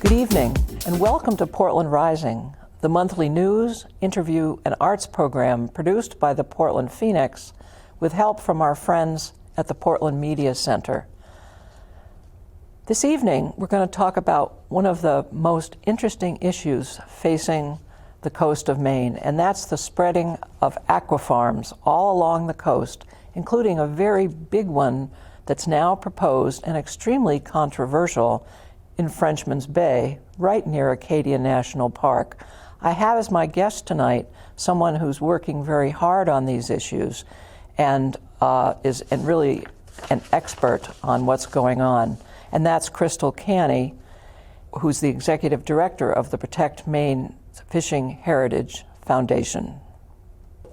Good evening, and welcome to Portland Rising, the monthly news, interview, and arts program produced by the Portland Phoenix with help from our friends at the Portland Media Center. This evening, we're going to talk about one of the most interesting issues facing the coast of Maine, and that's the spreading of aquafarms all along the coast, including a very big one that's now proposed and extremely controversial in Frenchman's Bay, right near Acadia National Park. I have as my guest tonight someone who's working very hard on these issues and is really an expert on what's going on. And that's Crystal Canney, who's the executive director of the Protect Maine Fishing Heritage Foundation.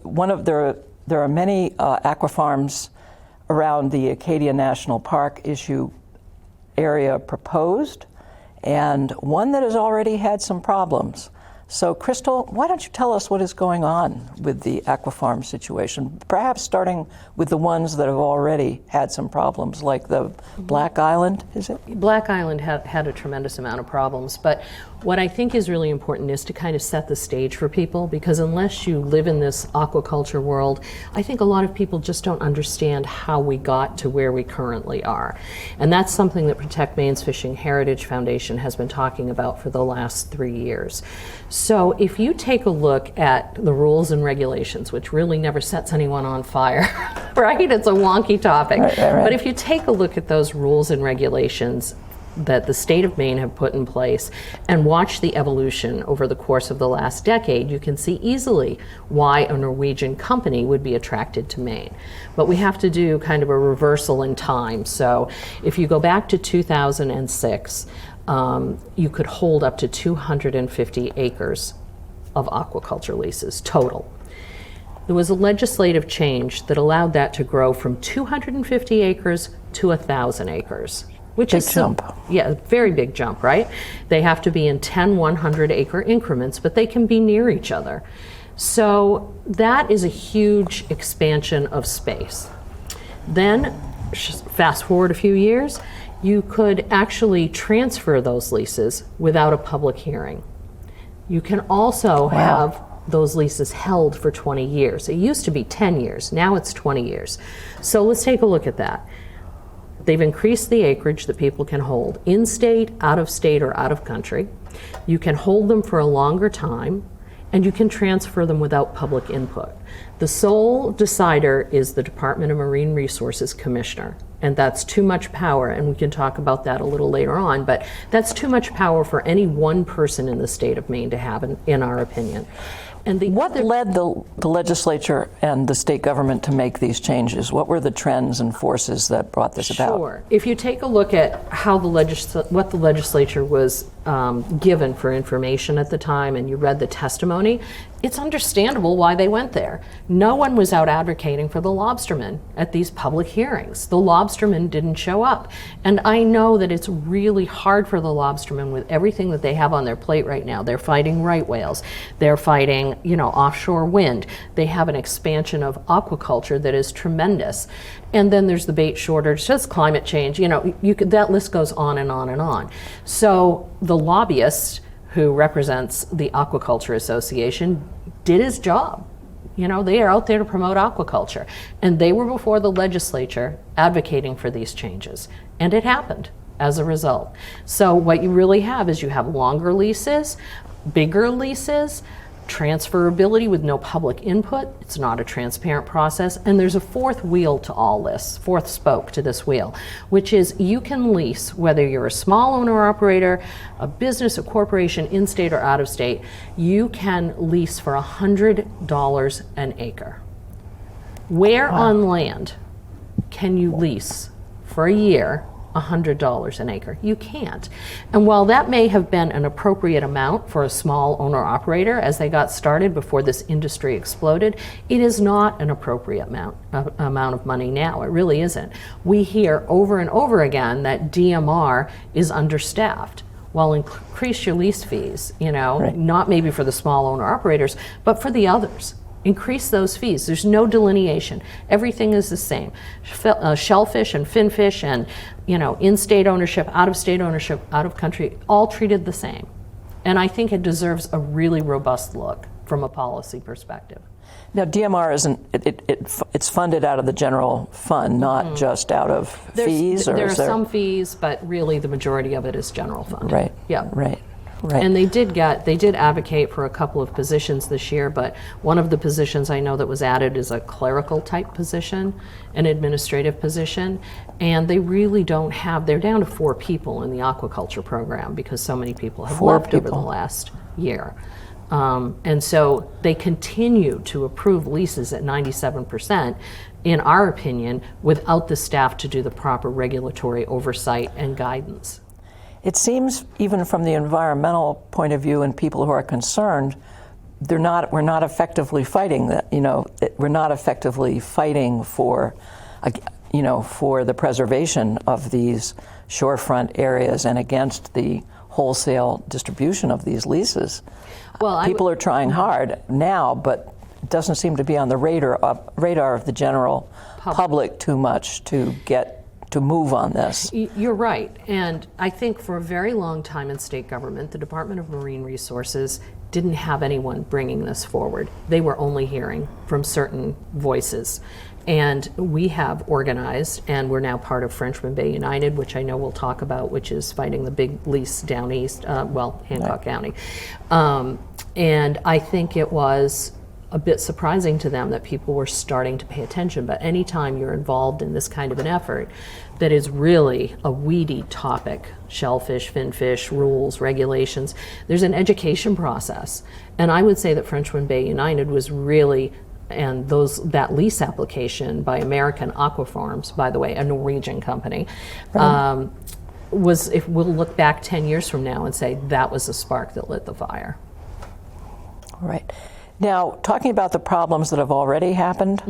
There are many aquafarms around the Acadia National Park area proposed, and one that has already had some problems. So Crystal, why don't you tell us what is going on with the aquafarm situation, perhaps starting with the ones that have already had some problems, like the Black Island, is it? Black Island had a tremendous amount of problems, but what I think is really important is to kind of set the stage for people, because unless you live in this aquaculture world, I think a lot of people just don't understand how we got to where we currently are. And that's something that Protect Maine's Fishing Heritage Foundation has been talking about for the last 3 years. So if you take a look at the rules and regulations, which really never sets anyone on fire, right? It's a wonky topic. Right. But if you take a look at those rules and regulations that the state of Maine have put in place and watch the evolution over the course of the last decade, you can see easily why a Norwegian company would be attracted to Maine. But we have to do kind of a reversal in time. So if you go back to 2006, you could hold up to 250 acres of aquaculture leases total. There was a legislative change that allowed that to grow from 250 acres to 1,000 acres. Which is jump. Yeah, very big jump, right? They have to be in 10 100-acre increments, but they can be near each other. So that is a huge expansion of space. Then, fast forward a few years, you could actually transfer those leases without a public hearing. You can also have those leases held for 20 years. It used to be 10 years, now it's 20 years. So let's take a look at that. They've increased the acreage that people can hold in-state, out-of-state, or out-of-country. You can hold them for a longer time, and you can transfer them without public input. The sole decider is the Department of Marine Resources Commissioner, and that's too much power, and we can talk about that a little later on, but that's too much power for any one person in the state of Maine to have, in our opinion. And what led the legislature and the state government to make these changes? What were the trends and forces that brought this about? Sure. If you take a look at how what the legislature was given for information at the time, and you read the testimony, it's understandable why they went there. No one was out advocating for the lobstermen at these public hearings. The lobstermen didn't show up. And I know that it's really hard for the lobstermen with everything that they have on their plate right now. They're fighting right whales. They're fighting, offshore wind. They have an expansion of aquaculture that is tremendous. And then there's the bait shortage, just climate change. That list goes on and on and on. So the lobbyist who represents the Aquaculture Association did his job. They are out there to promote aquaculture. And they were before the legislature advocating for these changes. And it happened as a result. So what you really have is you have longer leases, bigger leases, transferability with no public input. It's not a transparent process. And there's a fourth wheel to all this, fourth spoke to this wheel, which is you can lease, whether you're a small owner or operator, a business, a corporation, in-state or out-of-state, you can lease for $100 an acre. Where on land can you lease for a year $100 an acre? You can't. And while that may have been an appropriate amount for a small owner-operator as they got started before this industry exploded, it is not an appropriate amount of money now. It really isn't. We hear over and over again that DMR is understaffed. Well, increase your lease fees, Right. Not maybe for the small owner-operators, but for the others. Increase those fees. There's no delineation. Everything is the same. Shellfish and finfish and, in-state ownership, out-of-state ownership, out-of-country, all treated the same. And I think it deserves a really robust look from a policy perspective. Now, DMR it's funded out of the general fund, not just out of fees? There are some fees, but really the majority of it is general fund. Right. Yeah. Right. And they did advocate for a couple of positions this year, but one of the positions I know that was added is a clerical type position, an administrative position, and they really they're down to 4 people in the aquaculture program because so many people have left over the last year. And so they continue to approve leases at 97%, in our opinion, without the staff to do the proper regulatory oversight and guidance. It seems, even from the environmental point of view and people who are concerned, we're not effectively fighting that. We're not effectively fighting for the preservation of these shorefront areas and against the wholesale distribution of these leases. Well, people are trying hard now, but it doesn't seem to be on the radar of the general public too much to move on this. You're right, and I think for a very long time in state government, the Department of Marine Resources didn't have anyone bringing this forward. They were only hearing from certain voices. And we have organized, and we're now part of Frenchman Bay United, which I know we'll talk about, which is fighting the big lease down east, Hancock County. And I think it was a bit surprising to them that people were starting to pay attention. But anytime you're involved in this kind of an effort that is really a weedy topic, shellfish, finfish, rules, regulations, there's an education process. And I would say that Frenchman Bay United was really, and that lease application by American Aquafarms, by the way, a Norwegian company, if we'll look back 10 years from now and say that was the spark that lit the fire. Right. Now, talking about the problems that have already happened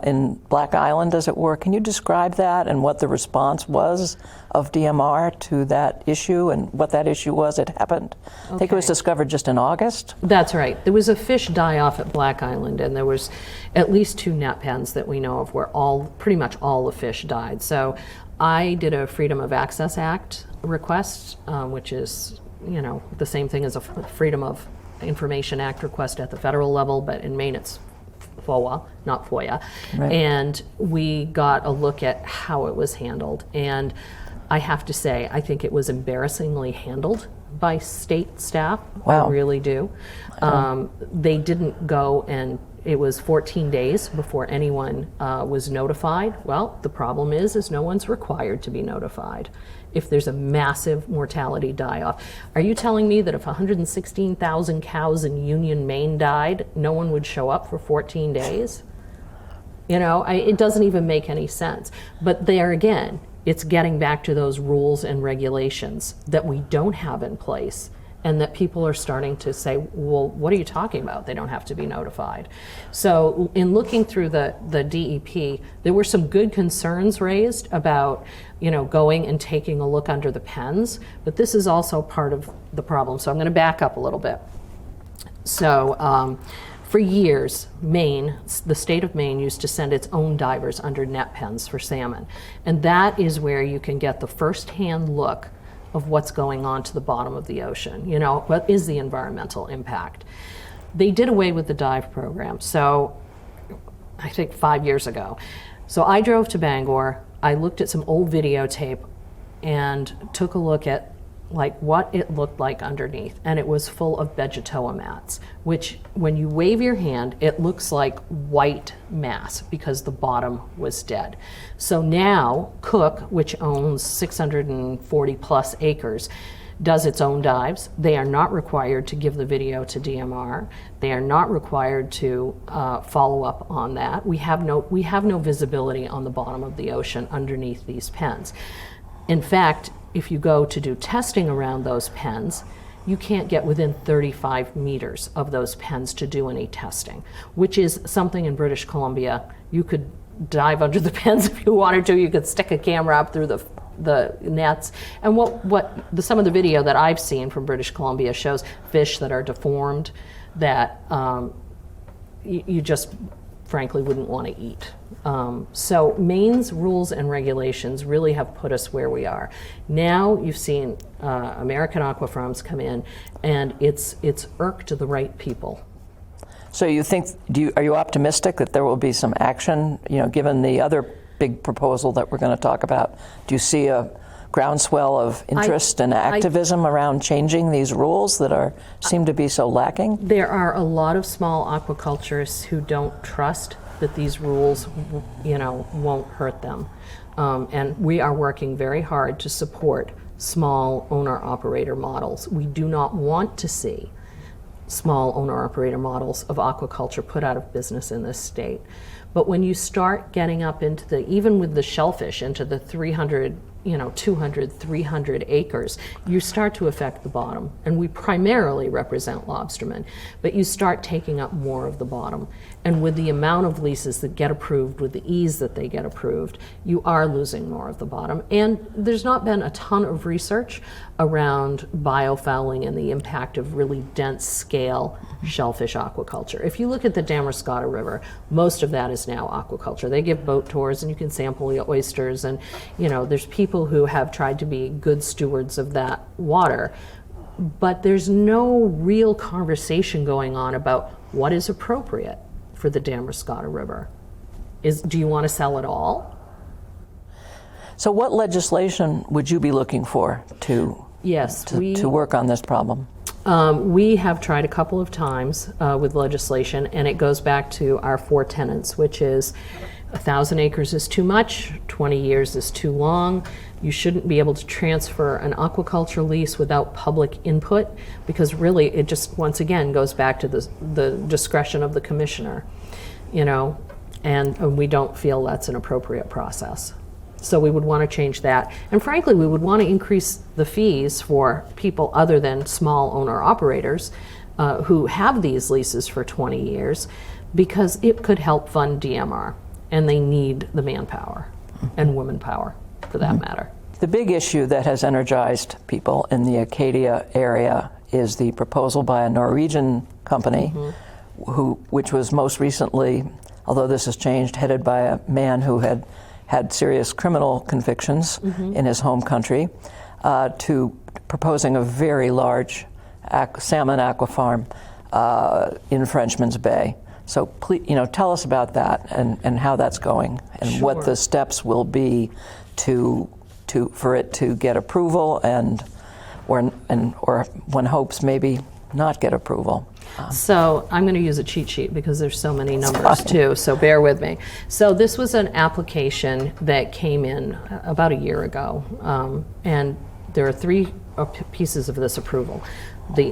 in Black Island, as it were, can you describe that and what the response was of DMR to that issue and what that issue was that happened? I think it was discovered just in August. That's right. There was a fish die-off at Black Island, and there was at least 2 net pens that we know of where pretty much all the fish died. So I did a Freedom of Access Act request, which is, the same thing as a Freedom of Information Act request at the federal level, but in Maine it's FOA, not FOIA. Right. And we got a look at how it was handled. And I have to say, I think it was embarrassingly handled by state staff. Wow. I really do. They didn't go, and it was 14 days before anyone was notified. Well, the problem is no one's required to be notified if there's a massive mortality die-off. Are you telling me that if 116,000 cows in Union, Maine died, no one would show up for 14 days? It doesn't even make any sense. But there again, it's getting back to those rules and regulations that we don't have in place, and that people are starting to say, well, what are you talking about? They don't have to be notified. So in looking through the DEP, there were some good concerns raised about going and taking a look under the pens, but this is also part of the problem. So I'm going to back up a little bit. So for years, Maine, the state of Maine, used to send its own divers under net pens for salmon. And that is where you can get the first-hand look of what's going on to the bottom of the ocean. What is the environmental impact? They did away with the dive program, so I think 5 years ago. So I drove to Bangor, I looked at some old videotape and took a look at what it looked like underneath, and it was full of Vegetoa mats, which when you wave your hand, it looks like white mass because the bottom was dead. So now Cook, which owns 640 plus acres, does its own dives. They are not required to give the video to DMR. They are not required to follow up on that. We have no visibility on the bottom of the ocean underneath these pens. In fact, if you go to do testing around those pens, you can't get within 35 meters of those pens to do any testing, which is something in British Columbia. You could dive under the pens if you wanted to. You could stick a camera up through the nets. And some of the video that I've seen from British Columbia shows fish that are deformed, that you just frankly wouldn't want to eat. So Maine's rules and regulations really have put us where we are. Now you've seen American aquafarms come in, and it's irked the right people. So you think, are you optimistic that there will be some action, given the other big proposal that we're going to talk about? Do you see a groundswell of interest and activism around changing these rules that seem to be so lacking? There are a lot of small aquaculturists who don't trust that these rules, won't hurt them. And we are working very hard to support small owner-operator models. We do not want to see small owner-operator models of aquaculture put out of business in this state. But when you start getting up into even with the shellfish, into the 200, 300 acres, you start to affect the bottom. And we primarily represent lobstermen, but you start taking up more of the bottom. And with the amount of leases that get approved, with the ease that they get approved, you are losing more of the bottom. And there's not been a ton of research around biofouling and the impact of really dense scale shellfish aquaculture. If you look at the Damariscotta River, most of that is now aquaculture. They give boat tours and you can sample the oysters, and there's people who have tried to be good stewards of that water. But there's no real conversation going on about what is appropriate for the Damariscotta River. Do you want to sell it all? So what legislation would you be looking for to work on this problem? We have tried a couple of times with legislation, and it goes back to our 4 tenets, which is 1,000 acres is too much, 20 years is too long. You shouldn't be able to transfer an aquaculture lease without public input, because really it just, once again, goes back to the discretion of the commissioner, and we don't feel that's an appropriate process. So we would want to change that. And frankly, we would want to increase the fees for people other than small owner-operators who have these leases for 20 years, because it could help fund DMR, and they need the manpower and woman power, for that matter. The big issue that has energized people in the Acadia area is the proposal by a Norwegian company, which was most recently, although this has changed, headed by a man who had serious criminal convictions in his home country, to proposing a very large salmon aquafarm in Frenchman's Bay. So please, tell us about that and how that's going, and what the steps will be for it to get approval, or one hopes maybe not get approval. So I'm going to use a cheat sheet because there's so many numbers too, so bear with me. So this was an application that came in about a year ago, and there are 3 pieces of this approval. The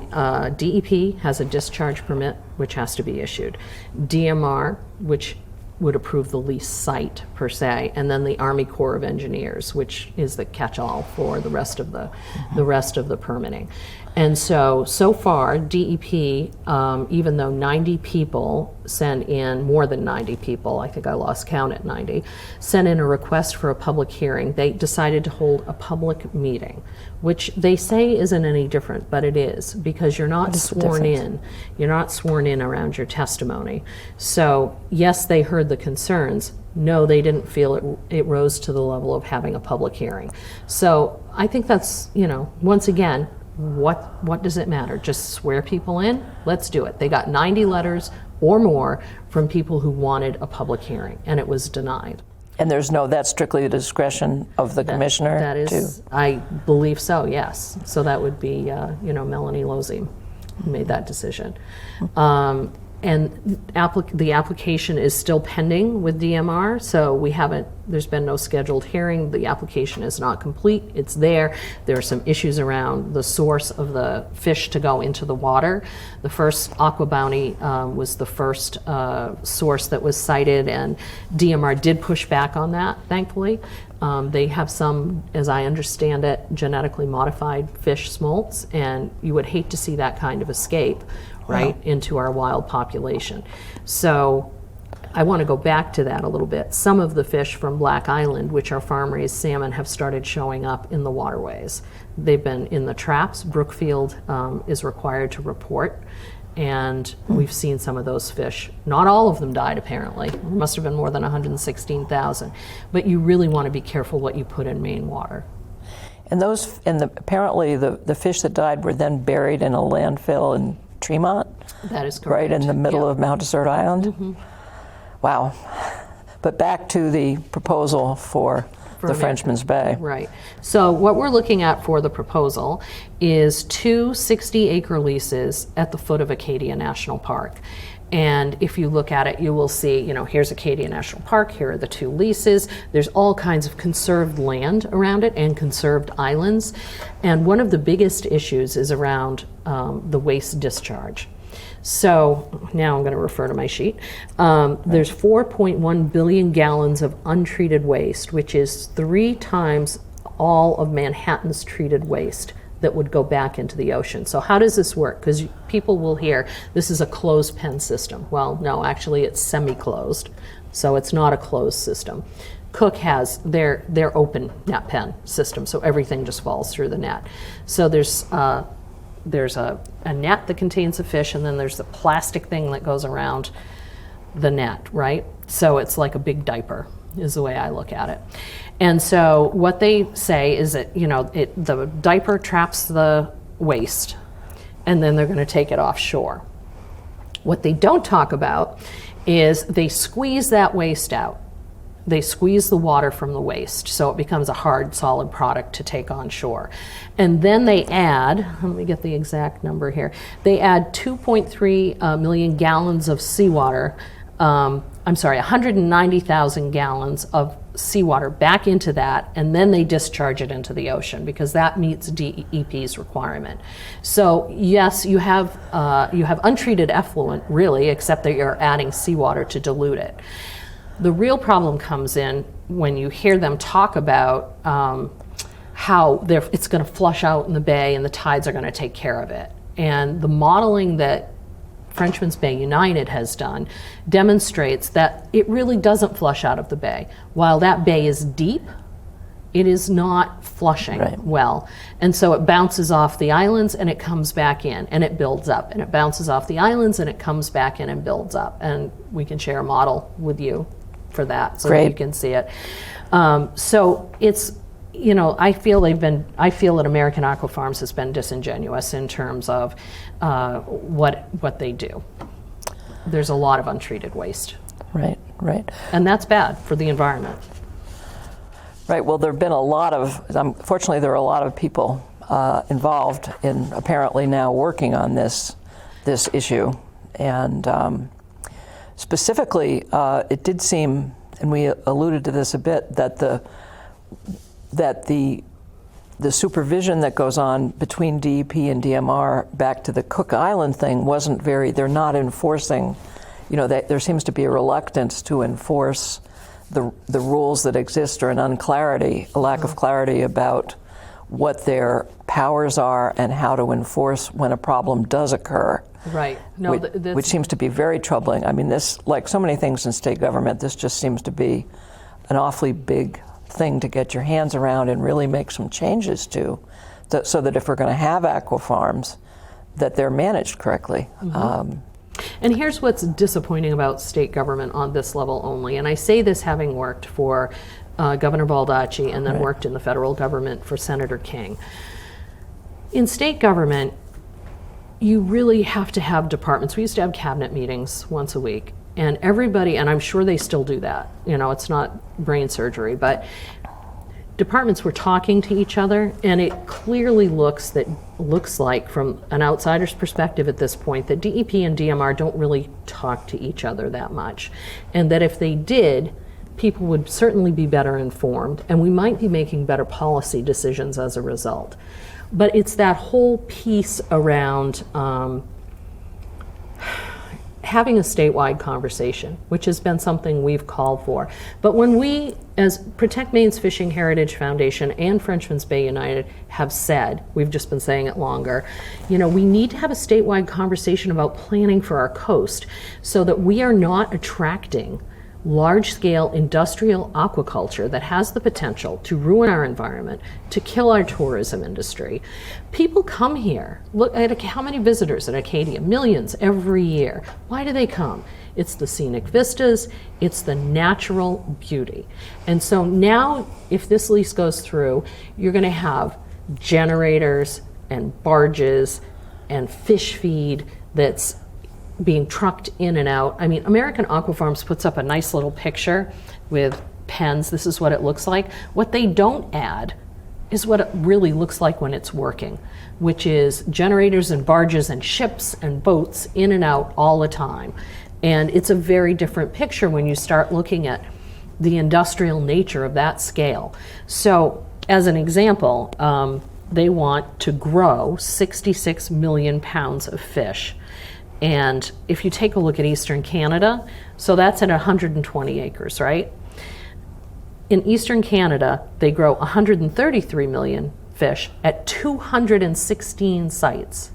DEP has a discharge permit, which has to be issued. DMR, which would approve the lease site per se, and then the Army Corps of Engineers, which is the catch-all for the rest of the permitting. And so far, DEP, even though 90 people sent in, more than 90 people, I think I lost count at 90, sent in a request for a public hearing, they decided to hold a public meeting, which they say isn't any different, but it is, because you're not sworn in. You're not sworn in around your testimony. So yes, they heard the concerns. No, they didn't feel it rose to the level of having a public hearing. So I think that's, once again, what does it matter? Just swear people in? Let's do it. They got 90 letters or more from people who wanted a public hearing, and it was denied. And that's strictly the discretion of the commissioner? That is, I believe so, yes. So that would be, Melanie Losey who made that decision. And the application is still pending with DMR, so there's been no scheduled hearing. The application is not complete. It's there. There are some issues around the source of the fish to go into the water. The first Aqua Bounty was the first source that was cited, and DMR did push back on that, thankfully. They have some, as I understand it, genetically modified fish smolts, and you would hate to see that kind of escape into our wild population. So I want to go back to that a little bit. Some of the fish from Black Island, which are farm-raised salmon, have started showing up in the waterways. They've been in the traps. Brookfield is required to report, and we've seen some of those fish. Not all of them died, apparently. There must have been more than 116,000. But you really want to be careful what you put in Maine water. And apparently the fish that died were then buried in a landfill in Tremont? That is correct. Right in the middle of Mount Desert Island? Mm-hmm. Wow. But back to the proposal for the Frenchman's Bay. Right. So what we're looking at for the proposal is 2 60-acre leases at the foot of Acadia National Park. And if you look at it, you will see, here's Acadia National Park, here are the 2 leases. There's all kinds of conserved land around it and conserved islands. And one of the biggest issues is around the waste discharge. So now I'm going to refer to my sheet. There's 4.1 billion gallons of untreated waste, which is 3 times all of Manhattan's treated waste that would go back into the ocean. So how does this work? Because people will hear this is a closed pen system. Well, no, actually it's semi-closed, so it's not a closed system. Cook has their open net pen system, so everything just falls through the net. So there's a net that contains the fish, and then there's the plastic thing that goes around the net, right? So it's like a big diaper, is the way I look at it. And so what they say is that, the diaper traps the waste, and then they're going to take it offshore. What they don't talk about is they squeeze that waste out. They squeeze the water from the waste, so it becomes a hard, solid product to take on shore. And then they add, let me get the exact number here, they add 2.3 million gallons of seawater, 190,000 gallons of seawater back into that, and then they discharge it into the ocean because that meets DEP's requirement. So yes, you have untreated effluent, really, except that you're adding seawater to dilute it. The real problem comes in when you hear them talk about how it's going to flush out in the bay and the tides are going to take care of it. And the modeling that Frenchman's Bay United has done demonstrates that it really doesn't flush out of the bay. While that bay is deep, it is not flushing well. And so it bounces off the islands and it comes back in and it builds up. And it bounces off the islands and it comes back in and builds up. And we can share a model with you for that so that you can see it. So it's, I feel that American Aqua Farms has been disingenuous in terms of what they do. There's a lot of untreated waste. Right. And that's bad for the environment. Right. Well, there have been fortunately, there are a lot of people involved in apparently now working on this issue. And specifically, it did seem, and we alluded to this a bit, that the supervision that goes on between DEP and DMR back to the Cook Island thing wasn't they're not enforcing, there seems to be a reluctance to enforce the rules that exist, or a lack of clarity about what their powers are and how to enforce when a problem does occur. Right. No, which seems to be very troubling. I mean, this, like so many things in state government, this just seems to be an awfully big thing to get your hands around and really make some changes to, so that if we're going to have aqua farms, that they're managed correctly. Mm-hmm. And here's what's disappointing about state government on this level only, and I say this having worked for Governor Baldacci and then worked in the federal government for Senator King. In state government, you really have to have departments. We used to have cabinet meetings once a week, and everybody, and I'm sure they still do that, it's not brain surgery, but departments were talking to each other, and it clearly looks like from an outsider's perspective at this point that DEP and DMR don't really talk to each other that much, and that if they did, people would certainly be better informed, and we might be making better policy decisions as a result. But it's that whole piece around having a statewide conversation, which has been something we've called for. But when we, as Protect Maine's Fishing Heritage Foundation and Frenchman's Bay United have said, we've just been saying it longer, we need to have a statewide conversation about planning for our coast so that we are not attracting large-scale industrial aquaculture that has the potential to ruin our environment, to kill our tourism industry. People come here. Look at how many visitors at Acadia, millions every year. Why do they come? It's the scenic vistas, it's the natural beauty. And so now, if this lease goes through, you're going to have generators and barges and fish feed that's being trucked in and out. I mean, American Aquafarms puts up a nice little picture with pens. This is what it looks like. What they don't add is what it really looks like when it's working, which is generators and barges and ships and boats in and out all the time. And it's a very different picture when you start looking at the industrial nature of that scale. So, as an example, they want to grow 66 million pounds of fish. And if you take a look at Eastern Canada, so that's at 120 acres, right? In Eastern Canada, they grow 133 million fish at 216 sites.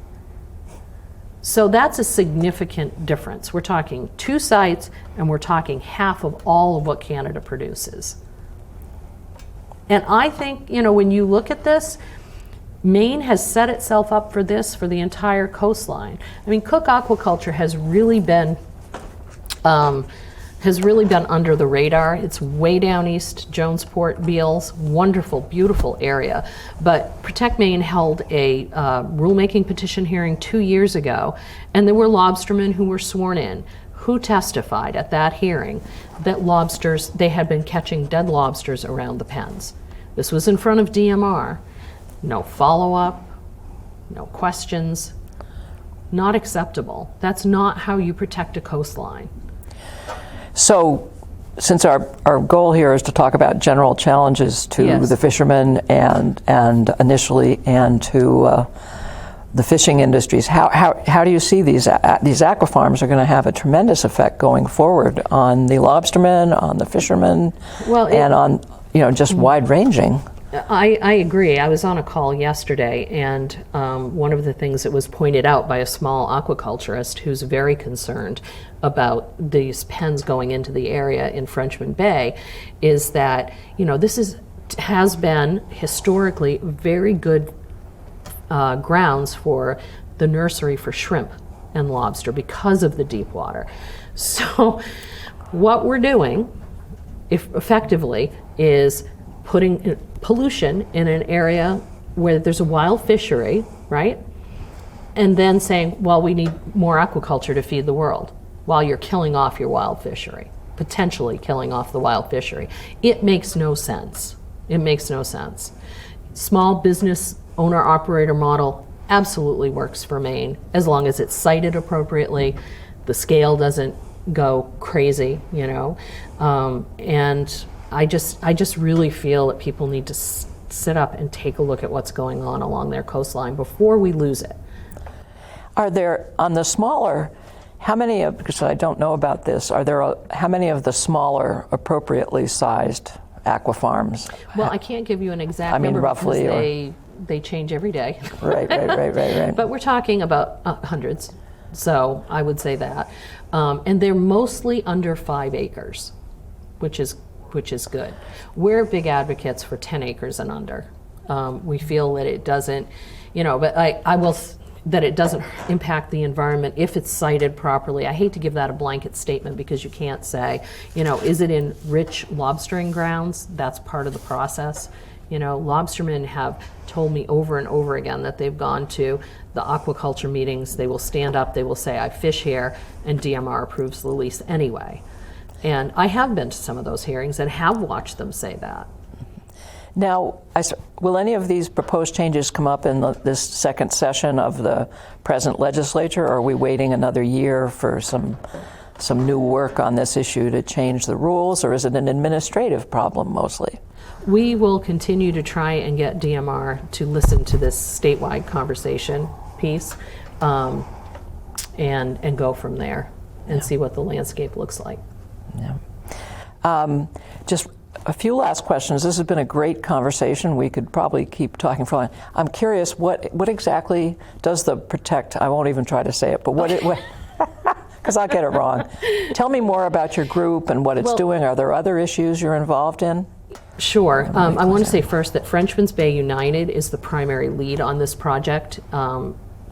So that's a significant difference. We're talking 2 sites, and we're talking half of all of what Canada produces. And I think, when you look at this, Maine has set itself up for this for the entire coastline. I mean, Cook aquaculture has really been under the radar. It's way down east, Jonesport, Beals, wonderful, beautiful area. But Protect Maine held a rulemaking petition hearing 2 years ago, and there were lobstermen who were sworn in who testified at that hearing that they had been catching dead lobsters around the pens. This was in front of DMR. No follow-up, no questions, not acceptable. That's not how you protect a coastline. So, since our goal here is to talk about general challenges to Yes. the fishermen and initially and to the fishing industries, how do you see these aquafarms are going to have a tremendous effect going forward on the lobstermen, on the fishermen, and on just wide-ranging? I agree. I was on a call yesterday, and one of the things that was pointed out by a small aquaculturist who's very concerned about these pens going into the area in Frenchman Bay is that, this has been historically very good grounds for the nursery for shrimp and lobster because of the deep water. So what we're doing, effectively, is putting pollution in an area where there's a wild fishery, right? And then saying, well, we need more aquaculture to feed the world while you're killing off your wild fishery, potentially killing off the wild fishery. It makes no sense. It makes no sense. Small business owner-operator model absolutely works for Maine as long as it's sited appropriately, the scale doesn't go crazy, and I just really feel that people need to sit up and take a look at what's going on along their coastline before we lose it. Are there, on the smaller, because I don't know about this, how many of the smaller appropriately sized aquafarms? Well, I can't give you an exact I mean, number roughly, because they change every day. Right. But we're talking about hundreds, so I would say that. And they're mostly under 5 acres, which is good. We're big advocates for 10 acres and under. We feel that it doesn't, that it doesn't impact the environment if it's sited properly. I hate to give that a blanket statement because you can't say, is it in rich lobstering grounds? That's part of the process. Lobstermen have told me over and over again that they've gone to the aquaculture meetings, they will stand up, they will say, I fish here, and DMR approves the lease anyway. And I have been to some of those hearings and have watched them say that. Now, will any of these proposed changes come up in this second session of the present legislature, or are we waiting another year for some new work on this issue to change the rules, or is it an administrative problem mostly? We will continue to try and get DMR to listen to this statewide conversation piece and go from there and see what the landscape looks like. Yeah. Just a few last questions. This has been a great conversation. We could probably keep talking for a while. I'm curious, what exactly does the Protect, I won't even try to say it, but what because I'll get it wrong. Tell me more about your group and what it's doing. Are there other issues you're involved in? Sure. I want to say first that Frenchman's Bay United is the primary lead on this project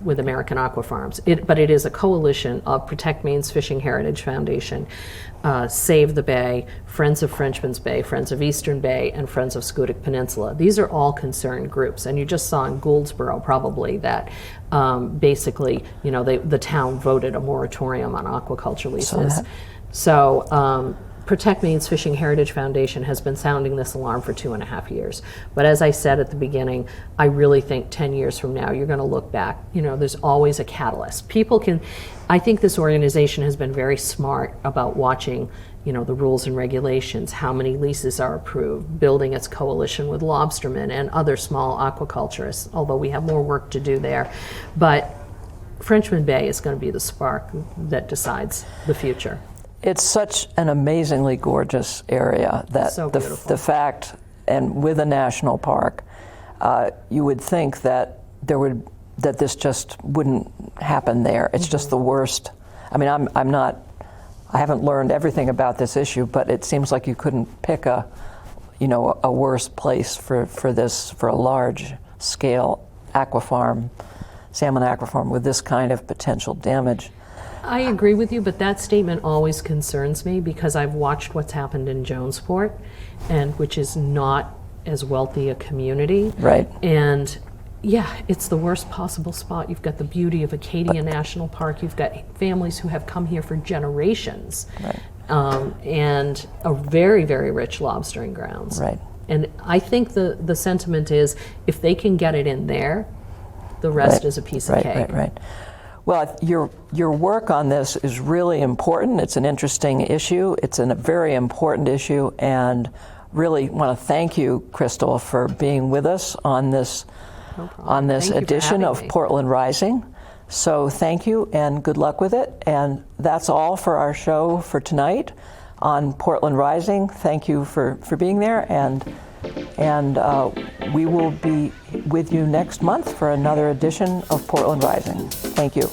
with American Aquafarms. But it is a coalition of Protect Maine's Fishing Heritage Foundation, Save the Bay, Friends of Frenchman's Bay, Friends of Eastern Bay, and Friends of Scudic Peninsula. These are all concerned groups, and you just saw in Gouldsboro probably that basically, the town voted a moratorium on aquaculture leases. So Protect Maine's Fishing Heritage Foundation has been sounding this alarm for 2.5 years. But as I said at the beginning, I really think 10 years from now, you're going to look back. There's always a catalyst. I think this organization has been very smart about watching, the rules and regulations, how many leases are approved, building its coalition with lobstermen and other small aquaculturists, although we have more work to do there. But Frenchman Bay is going to be the spark that decides the future. It's such an amazingly gorgeous area that So the fact, and with a national park, you would think that that this just wouldn't happen there. It's just the worst. I mean, I haven't learned everything about this issue, but it seems like you couldn't pick a worse place for a large scale salmon aquafarm with this kind of potential damage. I agree with you, but that statement always concerns me because I've watched what's happened in Jonesport, which is not as wealthy a community. Right. And yeah, it's the worst possible spot. You've got the beauty of Acadia National Park. You've got families who have come here for generations. Right. And a very, very rich lobstering grounds. Right. And I think the sentiment is if they can get it in there, the rest is a piece of cake. Right. Well, your work on this is really important. It's an interesting issue. It's a very important issue, and really want to thank you, Crystal, for being with us on this edition of Portland Rising. So thank you, and good luck with it. And that's all for our show for tonight on Portland Rising. Thank you for being there, and we will be with you next month for another edition of Portland Rising. Thank you.